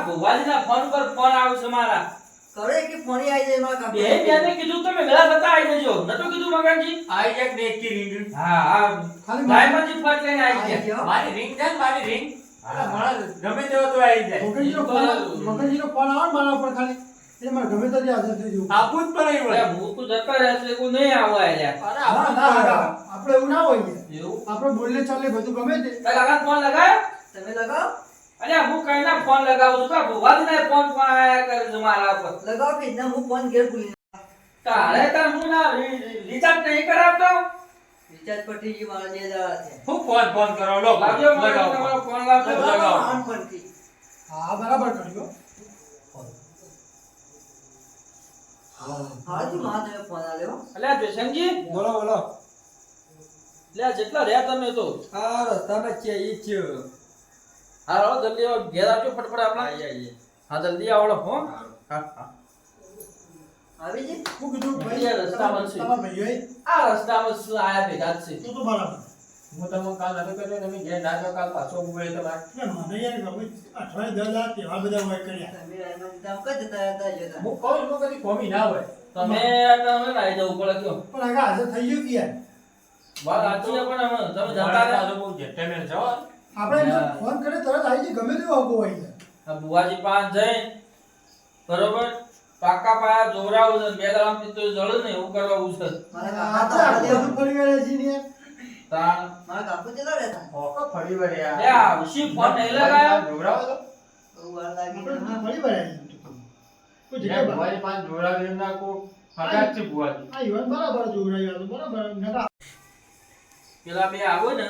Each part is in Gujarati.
આ ભુવાજીના ફોન પર ફોન આવે છે મારા. કરે કે ફોની આવી જાય મારા કાકો. બેને કીધું તમે વેલા થતા આવી જજો. નતો કીધું મગનજી? આઈ જાય દેખી રીંગ. હા હા. ડાયમંડજી ફટ લઈને આવી ગયા. મારી રીંગ છે ને મારી રીંગ. મારા ગમે તેવો તો આવી જાય. મગનજીનો ફોન આવે મારા ઉપર ખાલી એટલે મારે ગમે તો હાજર થઈ જવું. આપું જ પડે અરે હું તો જતો રહેશે કોઈ નહીં આવો આલ્યા. અરે ના, ના, ના, આપણે એવું ના હોય એવું? આપણે બોલે ચાલે બધું ગમે તે તારા કાકા ફોન લગાવ્યો? તમે લગાવો અલ્યા હું કઈના ફોન લગાવું છું કા ભુવાજીના ફોન આયા કરે છે મારા પર. લગાવો કે ના હું ફોન ઘેર ભૂલી તારે તાર હું ના રિચાર્જ નહીં કરાવતો. રિચાર્જ પટી ગયું મારા 2000 છે. હું ફોન કરો લો લાગ્યો મને લગાવો તમારો ફોન લાગ્યો. લગાવો. ફોન પરથી. હા બરાબર કર્યો હા જી માં તમે ફોન આલ્યો. અલ્યા જયશંકરજી, બોલો બોલો અલ્યા જેટલા રહ્યા તમે તો. આ રસ્તામાં છે ઈ છે હા આવો જલ્દી આવો ઘેર આવજો ફટફટ આપણા. હા જલ્દી આવો હો. હા હા. આવી જી. હું કીધું ભાઈ અહીંયા રસ્તામાં છે. તમારા ભાઈઓએ આ રસ્તામાં શું આયા ભેગા જ છે. તો બરાબર હું તમને કાલ નતો કર્યો તમે ઘેર ના જાઓ કાલ પાછો ઉભો રહે તમારે એટલે મને યાર ગમે અઠવાડિયે 10 તહેવાર બધા હોય કર્યા તમે રાયમન તાવ કદ હતા જતા. હું કહું છું કદી કોમી ના હોય તમે તમે લાઈ જવું પડે કયો. પણ આગળ હાજર થઈ ગયું કે યાર વાત સાચી છે પણ હવે તમે જતા મારા રહ્યા. પાછો બહુ જેન્ટલમેન છો આપણે એમ તો ફોન કરે તરત આવી જાય ગમે તેવો આગો હોય યાર આ બુવાજી પાંચ જઈ બરોબર પાકા પાયા જોવરાવું છે. બે દાડામાં તો જળ ને એવું કરવાનું છે. મારા આ કાકા તો તો બધું ફરી વળે છે ને યાર તાણ મારા કાકો ચેલા રહેતા. ઓકો ફરી વળ્યા લે આ ઉશી ફોન નહીં લગાયો. જોવરાવો તો બહુ વાર લાગી ને આપણે હા. ફરી વળે કોઈ જગ્યાએ ભુવાજી પાંચ જોવરાવી એમ ના કો હગાત છે ભુવાજી આ યુવાન બરાબર જોવરાયો હતો બરાબર નકા પેલા બે આવો ને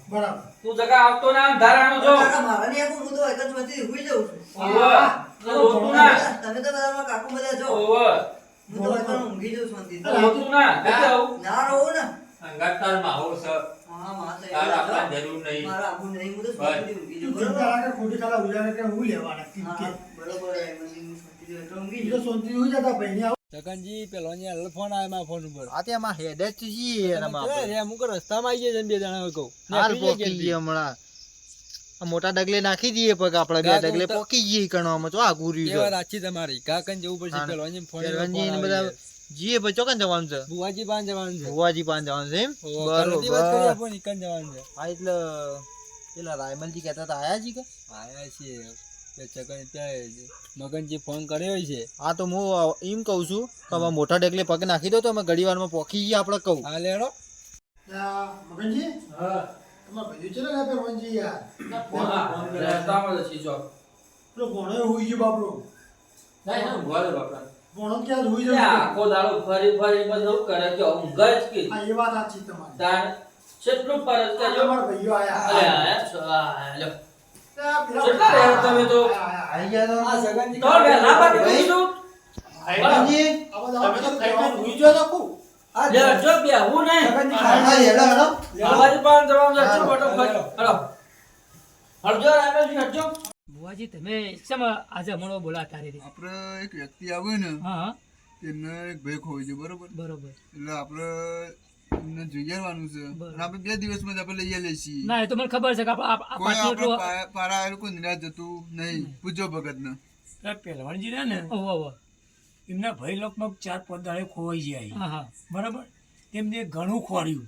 બરાબર તું જગા આવતો ના ધારાનો જો. કાકા મારા ને આપું હું તો એક જ વચ્ચે હુઈ જાઉં છું. ઓવે તો રોતું ના. તમે તો બધા મારા કાકો બધા છો. ઓવે હું તો એકદમ ઊંઘી જાઉં શાંતિથી. તો રોતું ના. એટલે આવું. ના રહો ને. અંગાત તાર માહો છે હા માં તો તાર એવું આપવા છે. જરૂર નહીં મારા આબુ નહીં હું તો શાંતિથી ઊંઘી તું જાઉં. ચિંતા બરોબર? રાખે ખોટી ખાલા ઉજારે કે હું લેવાના હા, કે હા, બરોબર રાયમન હું શાંતિથી એટલે ઊંઘી એ તો જાઉં. સોનથી હોઈ જતા ભાઈને આવો જગનજી પેલો ને ફોન આવે મારા ફોન ઉપર આ તેમાં હેડ જ છીએ એનામાં આપણે. રે મુકો રસ્તામાં આવી જાય બે જણા કહું હાલ પોકી જઈએ હમણાં આ મોટા ડગલે નાખી દઈએ પગ આપણે બે ગાગુ ડગલે તો- પોકી જઈએ કણવામાં તો આ ગુર્યું કેવા છે રાખી તમારી કાકન જવું પડશે હા. પેલો ને ફોન પેરવાનજી ને બધા જીએ ભાઈ ચોકન જવાનું છે બુવાજી પાન જવાનું છે ભુવાજી પાન જવાનું છે એમ બરોબર વાત કરી બરોબર આપો નિકન જવાનું છે હા એટલે પેલા રાયમલજી કહેતા હતા આયા જી કે આયા છે બે ચકન ત્યાં મગનજી ફોન કર્યો છે હા તો હું એમ કહું છું કે હવે મોટા ડગલે પગ નાખી દો તો અમે ઘડી વારમાં પોકી જઈએ આપણે કહું હા લેડો મગનજી હા તમારા ભાઈઓ ચલે ને પેરવાનજી યાર હા, રસ્તામાં જ છીએ જો. પેલો ભણો હોઈ ગયો બાપરો ના ના ભુવા દો બાપા ભણો ક્યાં હોઈ લે જાય આખો દાડો ફરી ફરી બધું કરે કે ઊંઘ જ કે. હા એ વાત સાચી તમારી તાણ કેટલું પરત આ કરજો. તમારા ભાઈઓ આયા અરે આયા છો, આ લ્યો. પેલા- કેટલા રહ્યા તમે તો? આવી ગયા આ જગનજી તો બે લાંબા કીધું છું. રાયમલજી આ બધા તમે તો ખાઈને ભૂઈ જો તો કુ લે, જો બે હું નહીં. હા હેડો હેડો ભુવાજી પાન જવાનું છે. ચલો, ફટો ફટ. હલો. હળજો રાયમલજી, હળજો. બુવાજી તમે શેમાં આજે મળો બોલાતા રે આપણે એક વ્યક્તિ આવે ને હા હા તેમને એક ભાઈ ખોઈ છે બરોબર બરોબર એટલે આપણે એમને જોઈ આવવાનું છે બરાબર. અને આપણે 2 દિવસમાં જ આપણે લઈ આવીએ છીએ ના એ તો મને ખબર છે કે આ કોઈ પાછું આપણે એટલું પારા આવેલું કોઈ નિરાશ જતું નહીં પૂછજો ભગત ને પહેલવાનજી રહ્યા ને ઓહો ઓહો એમના ભાઈ લોકમાં 4-5 દાડે ખોવાઈ જાય હા હા બરાબર તેમને ઘણું ખોર્યું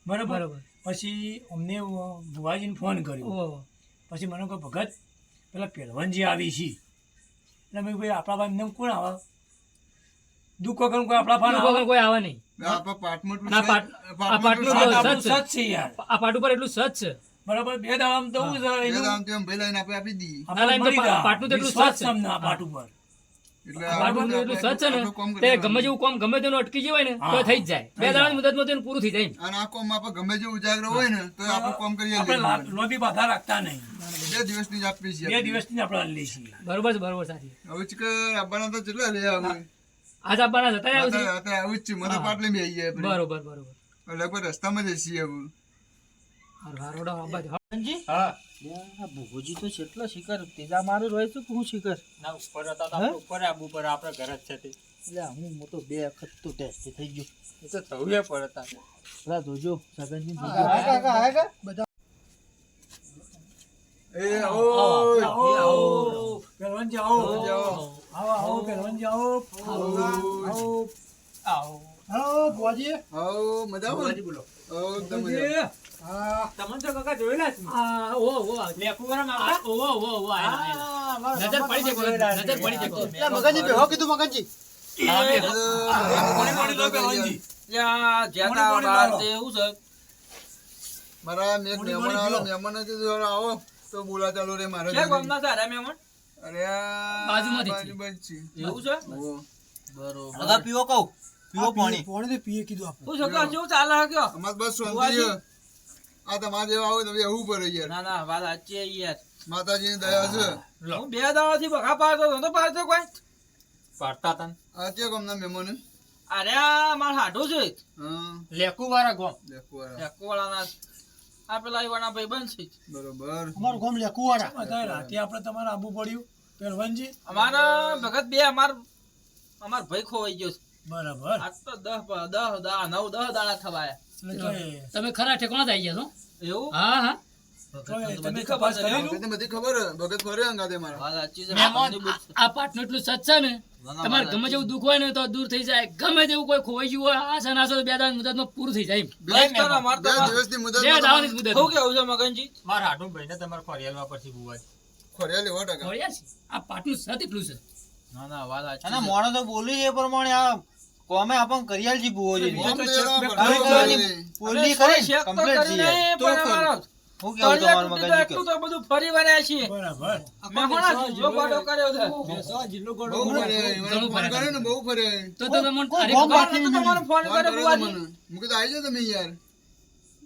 બરાબર બરોબર પછી અમને ભુવાજીને ફોન કર્યો ઓહો પછી મને કહે ભગત પેલા પહેલવાનજી આવી છે એટલે મેં ભાઈ આપણા ભાઈ એમને કોણ આવે દુઃખ વગર કોઈ આપણા ભાઈ વગર કોઈ આવે નહીં આપણા પાટમાં એટલું ના, સચ- પાટનું પાટમાં તો એટલું સચ સચ છે યાર આ પાટ ઉપર એટલું સચ છે બરાબર બે દાડામાં તો હું બે દામ તેમ ભાઈ લઈને આપણે આપી દઈએ ના, ના, એમ તો પાટનું તો એટલું વિશ્વાસ સચ છે. છે અમને આ પાટ ઉપર એટલે આ પાટનું તો એટલું સચ છે ને તે ગમે જેવું કામ ગમે તેનું અટકી જવાય ને તો થઈ જ જાય બે દાડાની મુદતમાં તેનું પૂરું થઈ જાય ને. અને આ કોમ આપણે ગમે જે ઉજાગરો હોય ને તો આપણે કોમ કરીએ આપણે લોબી બાધા રાખતા નહીં 2 દિવસની જ આપીએ છીએ 2 દિવસની જ આપણે લઈએ છીએ બરોબર છે બરોબર સાચી હવે ચીકર આપવાના તો કેટલા રે હવે આજ આપવાના જતા આવ્યો છે અત્યારે આવું જ છે મને પાટલે બી આવી જાય બરોબર બરોબર લગભગ રસ્તામાં જ છીએ હવે હારું હારું ડો બાજુ હા આ ભુવોજી તો કેટલો શિખર તેજા મારું રહે છે કે હું શિખર ના ઉપર હતા તો આપણે ઉપર આબુ પર આપણે ઘર જ છે તે એટલે હું મોટો 2 વખત તો ટેસ્ટ થઈ ગયો એ તો થવું એ પડતા પેલા જોજો સગનજી એ ઓ પહેલવાનજી આવો આવો પહેલવાનજી આવો આવો હેલો ભુવાજી. હાઉ મજામાં બોલો હાઉ એકદમ મજામાં. હા તમને તો કાકા જોયેલા જ આ ઓ લેપુ વાળા મારતા ઓ આયા નજર પડી જાય નજર પડી જાય એટલે મગનજી બેહો કીધું મગનજી. પાણી લો પહેલવાનજી ત્યાં જ્યાં તા બહાર તે એવું છે મારા મેં એક મહેમાન આવ્યો, મહેમાને કીધું "હવે આવો તો બોલા ચાલુ રે મારે ક્યાં ગામના સારા મહેમાન અરે આ બાજુમાંથી જ. બાજુ જ છે. એવું છે ઓહો. બરોબર લગા પીવો કહું પીવો પાણી. પાણી તો પીએ કીધું આપણે. શું છોકરા કેવું ચાલે હે કયો અમાર બસ શાંતિ છે. આ તમારે જેવા આવો તમે એવું પડે યાર ના ના વાત સાચી છે યાર માતાજીની દયા છે. હું 2 દાડાથી બગા પાડતો હતો, નતો પાડતો કોઈ પાડતા તન આ ક્યાં ગામના મહેમાન? અરે આ માર હાડું છે હા લેકુ વાળા ગોમ દેખો આ. એકોવાળાના આ પેલા ઈવાના ભાઈ બનશે બરોબર અમારું ગામ લેકુવાડા. બધા રાતે આપણે તમારે આવવું પડ્યું પહેલવાનજી અમારા ભગત બે અમાર ભાઈ ખોવાઈ ગયો છે. બરાબર આજ તો 9 દાડા થવાયા એટલે કે તમે ખરા ઠેકાણા જ આવી ગયા છો એવું હા તમે તપાસ કરી લો ભગતને બધી ખબર હે. ભગત ફરે અંગાતે મારા વાત સાચી છે મહેમાન ભગવાનની બુદ્ધિ. આ પાટનું એટલું સચ છે ને તમારે ગમે જેવું દુઃખ હોય ને તો દૂર થઈ જાય, ગમે તેવું કોઈ ખોવાઈ ગયું હોય આ સનાસો 2 દાડા મુદતમાં પૂરું થઈ જાય. બેસ તો ને અમાર તો બે દિવસની મુદત 2 દાડાની જ મુદત શું કેવું છે મગનજી મારા હાટું ભાઈને તમારે ફરિયાલવા પડશે બુવાજી. ખોરિયા લેવા ટકા ખોળ્યા છે. આ પાટનું સત એટલું છે. ના ના વાત સાચી અને છે. મોણો તો બોલી એ પ્રમાણે આ કોમે આપણ કરિયાલજી ભુવોજી આમ તો એના પર અરે ખબર બોલી કોઈ કરી શેક તો કમ્પ્લીટ કરી છે. નહીં, પણ અમારો હું કેવું તળિયા તમારું તૂટી તો મગજ એટલું તો બધું ફરી વળ્યા છીએ બરાબર મહેમાન જિલ્લો ગોડો કર્યો છે બહુ ફરે મને ફોન કર્યો ને બહુ ફરે તો તમે મને અરે ગોમ કોણ નતો તમારો ફોન ફોન કર્યો કર્યો તો બુવાજી? મને મુકે તો આવી જાઓ તમે યાર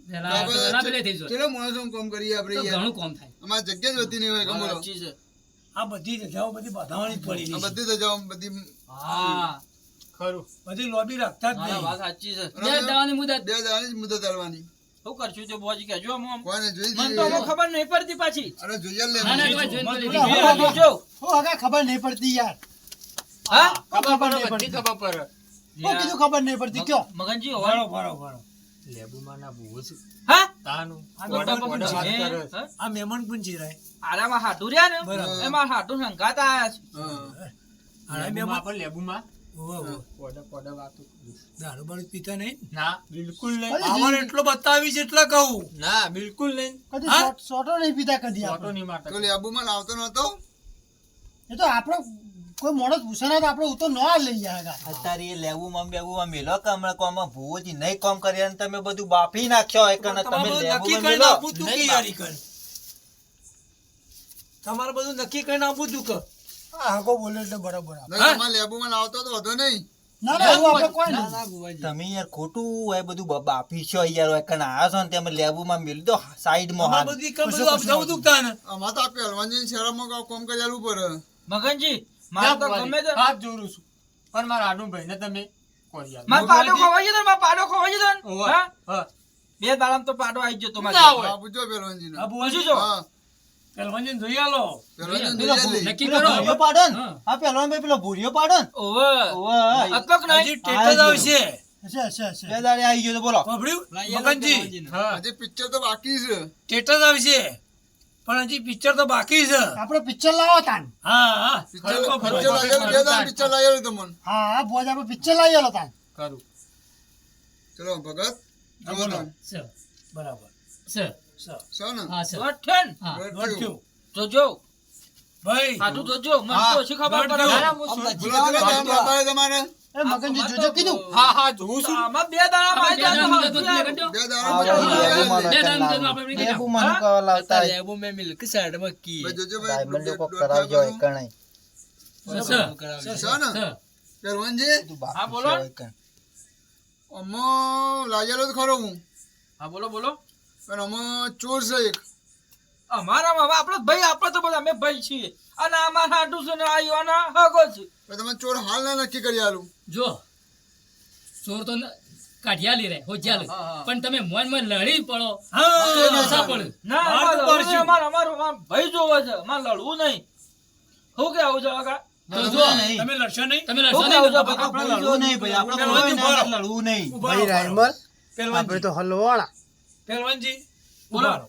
પેલા પેલા પેલે થઈ જાય ચલો માણસો કામ કરીએ આપણે તો યાર ઘણું કોમ થાય. અમાર જગ્યા જ હોતી નહીં હોય વાત ગમરો સાચી છે. આ બધી જગ્યાઓ બધી બાંધવાની જ પડી આ રહી છે. બધી તો જાઓ બધી હા ખરું બધી લોબી રાખતા જ ના, ના, નહીં વાત સાચી છે. 2 દાડાની મુદત 2 દાડાની જ મુદત આલવાની શું કરશું તે બુવાજી કહેજો આમ. કોઈને જોઈ મને તો આમાં જઈએ ખબર નહીં પડતી પાછી અરે જોઈએ લે ના ના તમારે જોઈને તો લીધી. જોયા જોજો. હું આગળ ખબર નહીં પડતી યાર. હા ખબર પડે બધી ખબર પડે. હું કીધું ખબર નહીં પડતી કયો. મગનજી ભરો હોવાનો. ભરો ભરો લેબુમાં ના ભૂવો છે હા તાનું આ કોડા તો કોડા વાત હે? કરે. હા? આ મહેમાન પૂંછી રહે આરામાં હાટુ રહ્યા ને બરાબર. એમાં હાટુ સંગાત આયા છે. હા આ લેબુમાં મહેમાન પણ લેબુમાં ઓહો, ઓહો. કોડા કોડા વાતો દારૂ બારૂ પીતા નહીં ના બિલકુલ નહીં પાવર એટલો બતાવી છે એટલે કહું ના બિલકુલ નહીં કદી હા? સોટો નહીં પીતા કદી ફોટો આપણે. નહીં મારતા તો લેબુમાં લાવતો નતો એ તો આપણે કોઈ માણસ પૂછાના તો આપણે ઉતો ન લઈ જાય આગળ. અત્યારે એ લેવુંમાં બેવુંમાં મેલો કે હમણાં કોમાં ભુવોજી નહીં કામ કર્યા ને તમે બધું બાફી નાખ્યો એક ને તમે તમારે બધું નક્કી લેવુંમાં કરીને મેલો આપવું તું કે યારી કર તમારે બધું નક્કી કરીને આપવું તું કે હા હગો બોલે એટલે બરાબર આવે. નહીં તમારે લેબુમાં લાવતો તો વધો નહીં ના ના એવું આપણે કોઈ નહીં. તમે યાર ખોટું હોય બધું બાફી છો યાર એક આયા છો ને તમે લેવુંમાં મેલી દો સાઈડમાં તમારે હાથ બધી કામ બધું આપતા બધું તાને અમાર તો આ પહેલવાનજી શહેરમાં કામ કરેલું પડે મગનજી મારે તો ગમે તે હાથ જોડું છું પણ મારા હાડું ભાઈને તમે ફરિયાલ મારો પાડો ખવાઈ ગયો ને, મારો પાડો ખવાઈ ગયો ને. ઓવે. હા? હા 2 દાડામાં તો પાડો આવી ગયો તમારે. ના હોય. આ પૂછો પહેલવાનજી આ પૂછ્યું બુવાજી જો. હા પહેલવાનજીને જોઈ આલો પહેલવાનજી પેલો જોઈ લે. નક્કી પેલો કરો. ભૂરિયો પાડો ને હા. આ પહેલો ભાઈ પેલો ભૂરિયો પાડો ને ઓવે. ઓવે. હતો કે નહીં? હજી ટેટ જ આવશે હશે હશે હશે. બે દાડે આવી ગયો તો બોલો સાંભળ્યું મગનજી હા હજી પિક્ચર તો બાકી છે ટેટ જ આવશે પણ હજી પિક્ચર તો બાકી છે આપણે પિક્ચર લાવો તાન. હા હા પિક્ચર ખરું, ખરું. પિક્ચર લાગેલું બે દાડા પિક્ચર લાગેલું તમને હા હા ભુવાજી આપણે પિક્ચર લાવી આલો તાન. ખરું ચલો ભગત હા, જુઓ બોલો. તમે. સર બરાબર સર સર છો ને હા સર દોઢ હા દોઢ થયું. જોજો ભાઈ હાટુ જોજો મને તો ઓછી ખબર દોઢ પડે. થયું. બોલો ચલો તાન બાપાએ તમારે એ મગનજી જોજો કીધું. હા હા જોઉં છું આમાં 2 દાડામાં આવી જાય તો મુદત હાચું માં આવે. લઈ બે આ દાડા બધું લેવુંમાં બે નકર દાડા લાવો. મુદતમાં આપણે લેવુંમાં નકર લાવતા હોય. ભાઈ જોજો ભાઈ ડાયમંડ કોક દોઢ કરાવજો થયા એક કણાઈ. સર પછી. છો ને સર પહેલવાનજી બધું બાફી હા, બોલો. છે એક કણ. અમો લાગેલો તો ખરો હું હા બોલો બોલો. પણ અમો ચોર છે એક અમારામાં આપણે ભાઈ આપણે તો બધા અમે ભાઈ છીએ અને અમારા હાટુ છે ને આ યુવાના હગો છે. પણ તમે ચોર હાલ ના નક્કી કરી આલું જો ચોર તો કાઢિયા લે રે હોજ્યા લે હા, હા. પણ તમે મોન માં લડી પડો હા તો નશા પડે. ના બહાર તો અમારે પડશું. અમારો ભાઈ જોવે છે અમારે લડવું નહીં. શું કે આવું છે કાકા? તો જો નહીં. તમે લડશો નહીં તમે શું લડશો કે આવું છે નહીં ભાઈ? આપણે લડવું નહીં ભાઈ આપણે કોઈ ના લડવું નહીં. ઉભા ભાઈ રહો, રાયમલ આપણે પહેલવાનજી તો હલવાળા. પહેલવાનજી બોલો. ઉભા રહો.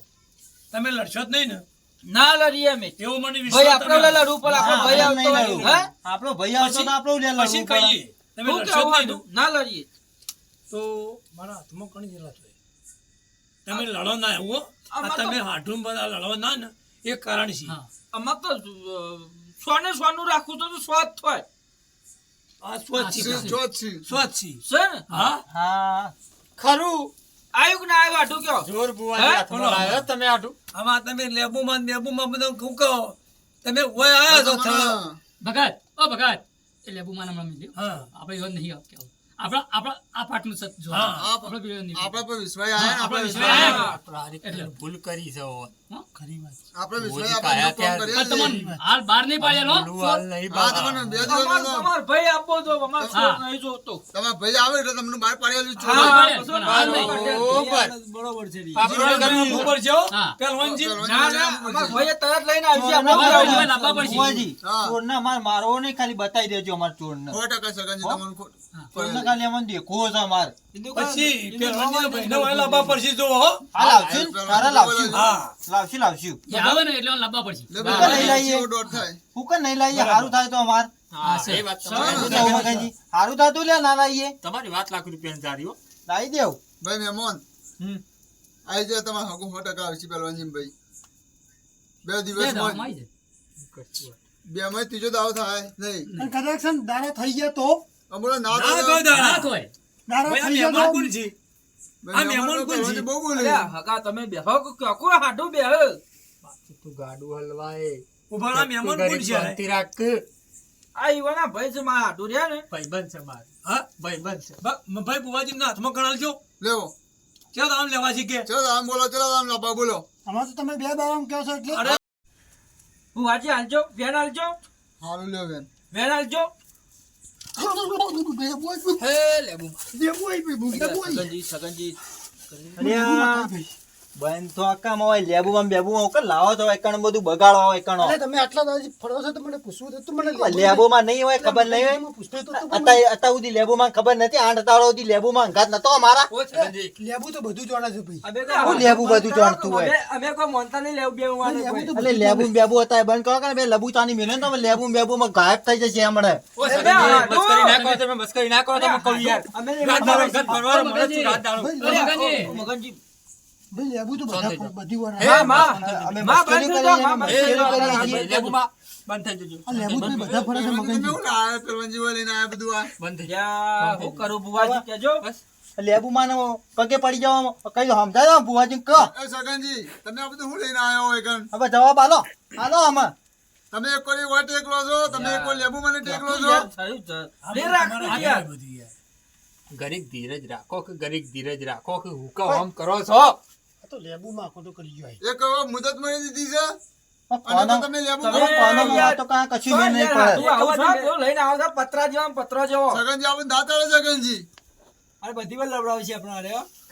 તમે લડશો જ નહીં ને ના લડીએ અમે એવો મને ભાઈ વિશ્વાસ આપણે તમે લડવું પડે આપણો ભાઈ આવતો હોય હે આપણો ભાઈ આવતો તો આપણો લે પછી કહીએ તમે શું લડશો જ કહેવું નહીં ને? હતું? ના લડીએ તો મારા હાથમાં ઘણી જેટલા છે તમે લડો ના એવું આમાં તો- તમે હાથું બધા લડો ના ને એ કારણ છે આમાં તો સોને સોનું રાખવું તો સ્વાદ થાય આ સ્વચ્છ છે. ચોથ છે. સ્વચ્છ છે. છે ને હા હા ખરું આવ્યું કે ના આવ્યું આટું કયો જોર બુવાજી હાથમાં લાવ્યો તમે આટું આમાં તમે લેબુમાં બધા શું કહો તમે ઓય આયા છો તમારા ભગત ઓ ભગત એ લેબુમાં નામ રમી લ્યો હા આપણે એવો નહીં આવતો આપણા આ પાટનું સત જો હા. આપણે પેલો નહીં આપણા પર વિશ્વાસ આયા ને, આપણા આપણા વિશ્વાસ વિશ્વાસ આયા. આપણે આ રીતે ભૂલ કરી છે હવે. ખરી વાત આપણે વિશ્વાસ મોદી આપણે કાયા કામ ત્યાં કરીએ પણ છીએ. તમને હાલ બહાર નહીં પાડેલો બોલવું હાલ નહીં હા, બાબા. તમને બે દિવસ અમાર ભાઈ આપો તો અમાર હા. છોડ નહીં જોતો તમારા ભાઈ આવે એટલે તમને બહાર પાડેલું છે. હા, પાડે, પછી પણ ના હાલ નહીં. નહીં. બરોબર. આપણે ઘરમાં ખબર છે હો? હા. પહેલવાનજી ના ના અમાર ભાઈએ તરત લઈને આવશે ચોરને આપણે અમારે ભાઈ ભાઈ લાવવા પડશે. બુવાજી, હા. ચોરને અમારે મારવો નહીં, ખાલી બતાવી દેજો અમાર ચોરને. 100% સગનજી તમને ચોરને ખાલી અમને દેખવો છે અમાર. પછી પહેલવાનજીના ભાઈને વાય લાવવા પડશે જો હો આ લાવશું ને? તારા લાવશું. હા લાવશું. એ આવે ને એટલે લાવવા પડશે ભૂકા નહીં લાવીએ. દોઢ થાય. હું કે નહીં લાવીએ, સારું થાય તો અમાર. હા, એ વાત તમારી. શું થયું મગનજી? સારું થતું લે, ના લાવીએ. તમારી વાત લાખ રૂપિયાની જારી હો. લાવી દેવ. ભાઈ મહેમાન હમ. આવી જાય તમારે હગું 100% આવશે પહેલવાનજી ભાઈ. બે બે દિવસમાં દાવામાં જ. આવી જાય. બે માં ત્રીજો દાવ થાય નહીં. અને કદાચ છે ને દાડા થઈ ગયા તો અમારે ના ના થાય. કહો દાડા. ના કોઈ દાડા ભાઈ, આ થઈ ગયા મહેમાન તો કોણ છે? ભાઈ, આ મહેમાન કોણ છે? પહેલવાનજી બહુ બોલે. અલ્યા, હગા તમે બેહો કે કો હાડું બેહ તું ગાડું હલવાય. ઉભા રહો, મહેમાન કોણ ગરીબ છે? શાંતિ રાખ. આ ઈવાના ભાઈ છે મારા હાડું રહ્યા ને ભાઈબંધ છે મારે. હા ભાઈબંધ છે. ભાઈ બુવાજીના હાથમાં ગણાલજો લેવો. ક્યાં આમ લેવા છે કે ચલો આમ બોલો, ચલો આમ લાપા બોલો. આમાં તો તમે બે દાડા કહો છો એટલે અરે હું વાજી હાલજો વેન હાલજો હારું લ્યો બેન. વેન હાલજો સગનજી અલ્યા, બંધ તો આકામાં હોય, લેબુમાં બેબુમાં હોય, કે લાવો તો એકણ બધું બગાડો હોય એકણો. અરે તમે આટલા દાડા ફરવા છો તો મને પૂછવું હતું મને લેબુમાં નહીં હોય, ખબર નહીં હોય. પૂછતો તો અત્યાર સુધી લેબુમાં ખબર નથી, 8 દાડો સુધી લેબુમાં અંગાત નતો અમારા. લેબુ તો બધું જાણે છે ભાઈ હું લેબુ બધું જાણતું હોય. અમે કોઈ મોનતા નહીં લેવું બે લેબુ તો એટલે લેબુ ને બેબુ હતા એ બંધ કરો કે બે લબુ ચાની મેલે ને તો અમે લેબુ ને બેબુમાં ગાયબ થઈ જશે હમણાં. મસ્કરી ના કરો તમે, મસ્કરી ના કરો તમે, કહું યાર. અમે રાત દાડો ઘર ભરવાનો મને શું રાત દાડો? ભાઈ મગનજી ભાઈ લેબુ તો બધા બધી વાર માં અમે માં મસ્કરી બંધ કરીએ, થઈ અમે જાઓ, મસ્કરી માં કરીએ છીએ. લેબુમાં બંધ થઈ જજો. આ લેબુ તો બધા ફરે છે પહેલવાનજી મગનજી તમે હું લાયા? પહેલવાનજી વાળા લઈને આયા બધું આ. બંધ થઈ યા, હું કરું બુવાજી કેજો લેબુમાં ને પગે પડી જવા કઈ સમજાય તો બુવાજી કહો. એ સગનજી તમે આ બધું હું લઈને આયા હોય કણ? હવે જવાબ આલો આમાં. તમે એક કોઈ વાર ટેકલો છો, તમે એક કોઈ લેબુ મને ટેકલો છો. થયું છે લે રાખતું આગળ યાર બધું યાર. ગરીબ ધીરજ રાખો કે ગરીબ ધીરજ રાખો કે હુકા હોમ કરો છો. આ તો લેબુ માં આખો તો કરી જાય એક મુદત મળી દીધી છે અને કોનો તો તમે લેબુ તમે કરો. કોનો તો કાંઈ કશું મેળ નહીં પડે. તું આવું છો, પેલું લઈને આવો છો, પતરા જેવા ને પતરા જેવો સગનજી આપણે દાંત આવે સગનજી.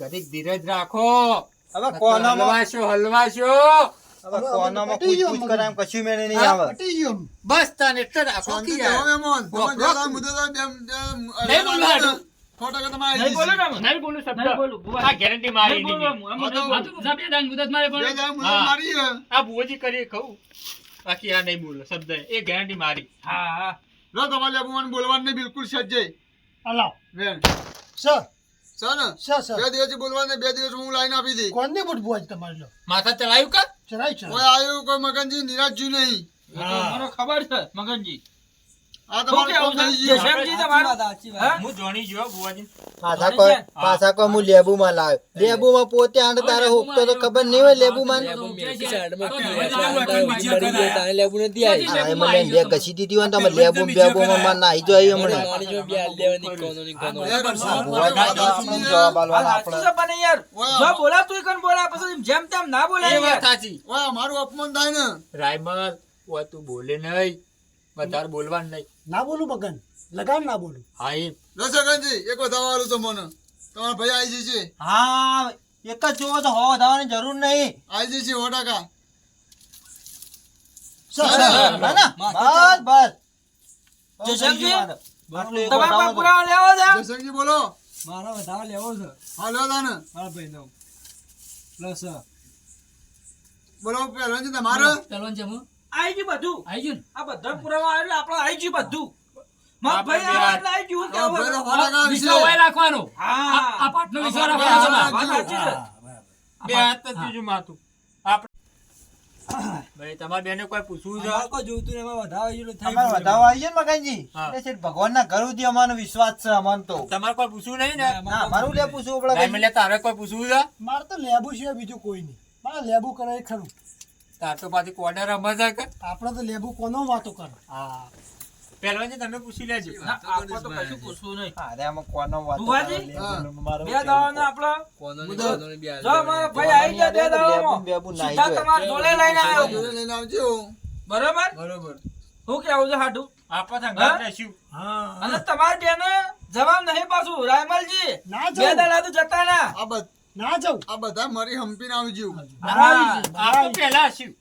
ગરીબ ધીરજ રાખો. હવે કોનામાં હલવાશો હલવાશો. હવે કોનામાં પૂછ કરાય એમ કશું મેળ નહીં આવે. પટી ગયો આમ. બસ તાને એટલે રાખો શાંતિ કે રહો યાર. મહેમાન. તમારે જ્યાં મુદત આવે નહીં બોલવા હાટું. 100% તમારે નહીં બોલો ને અમે. નહીં બોલું શબ્દ નહીં બોલું આ ગેરંટી મારી નહીં બોલવું, અમે નહીં આ બોલવું. તો બધા બે દાન મુદત મારે બે પણ દાડા મુદત હા. મારી છે. આ બુવાજી કરી કહું બાકી આ નહીં બોલો શબ્દ એ ગેરંટી મારી. હા હા લો તમારે લેબુ મને બોલવાનું નહીં બિલકુલ સજ્જય અલાવ બેન. સર છે ને સર બે દિવસથી બોલવાનું નહીં, બે દિવસ હું લાઈન આપી દી. કોને બુટ બુઆજ તમારે લો માથા ચલાવ્યું કા ચડાઈ કોઈ ચડાઈ આવ્યું કોઈ મગનજી નિરાજ્યું નહીં. એ તો મને ખબર છે મગનજી આ શું તમારું કેવું કામ છે? થઈ ગયું. જશેમજી તમારું? હા? હું જોણી ગયો બુવાજી. પાછા કોઈ હું લેબુમાં લાવ્યો. લેબુમાં પોતે આંડ તારે હુકતો તો ખબર નહીં હોય લેબુમાં. આ એ મને લે ઘસી દીધી હોય ને તમે લેબુ બેબુમાં માં નાહી જાય હમણાં. આપણે જવાબ આલવાનો આ સાચું આપણે. છે પણ યાર ઓય, જો બોલાતું હોય કન બોલા પછી જેમ તેમ ના બોલાય એ વાત યાર. સાચી. ઓય, મારું અપમાન થાય ને. રાયમલ ઓય તું બોલે નહીં વધારે બોલવાનું નહીં. ના બોલું મગન લગામ ના બોલું હા એ લો સગનજી એક વધારવાનું તો મને તમારા ભાઈ આવી જશે. હા એક જ જોવો તો હોવા વધારવાની જરૂર નહીં. આવી જશે 100%. સર ના ના બસ બસ. જશેમજી? આટલું એક તમારા વધાવો પર તો. પુરાવા લેવો છે જયશંકરજી બોલો. મારા વધારે લેવો છે હા લો તાને. મારા ભાઈ નો પ્લસ બોલો પહેલવાનજી તમારે પહેલવાન છે હું આઈ ગયું બધું આવી ગયું ને આ બધા પુરાવા આવ્યું આપણે આઈ ગયું બધું ભાઈ આવે એટલે આઈ ગયું હવે પહેલો ખોરાક આવશે. વિશ્વાસ હોય રાખવાનો હા આ પાટનો વિશ્વાસ રાખવાનો છે મારે. વાત સાચી છે. બે હાથ તો ત્રીજું માથું આપણે ભાઈ તમારે બેને કોઈ પૂછવું છે અમારે વધાવો આવી ગયો ને મગનજી હા. એટલે શેઠ ભગવાનના ઘર સુધી અમારો વિશ્વાસ છે અમને તો તમારે કોઈ પૂછવું નહીં ને ના અમારું લે પૂછવું પડે ડાયમંડ લે તારે કોઈ પૂછવું છે મારે તો લેબુ સિવાય બીજું કોઈ નહીં મારે લેબુ કરાય ખરું તાર તો પાછી કોર્નર રમત છે કે આપણે તો લેબુ કોનો વાતો કરે હા પહેલવાનજી તમે પૂછી લેજો ના, આપણે તો કશું પૂછવું નહીં અરે આમાં કોનો વાત ભુવાજી? મારો બે દાવાના આપણા કોનોની મુદત. કોનોની બે જો અમારા ભાઈ આવી ગયા બે દાવામાં બેબુ નાઈ સીધા જોય. તમારા જોડે લઈને આવ્યો જોડે લઈને આવજો બરોબર બરોબર હું કેવું છે હાડું આપણે હા? સંગાત લેશું હા અને તમારી બેને જવાબ નહીં પાછું રાયમલજી ના બે જાઉં દાડા તો જતા ના ના જાઉં આ બધા મારી હંપીને આવજો આપણે પહેલા હશું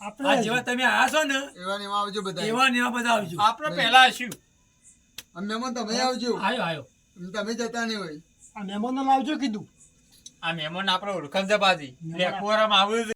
આ આપણે જેવા તમે આયા છો ને એવા ને એવા આવજો બધા એવા ને એવા બધા આવજો આપણે પહેલા હશું અને મહેમાન તમે આવજો આવ્યો તમે જતા નહીં હોય આ મહેમાનને લાવજો કીધું આ મહેમાન આપણે ઓળખાણ છે બાજી લેખોરામાં આવ્યું છે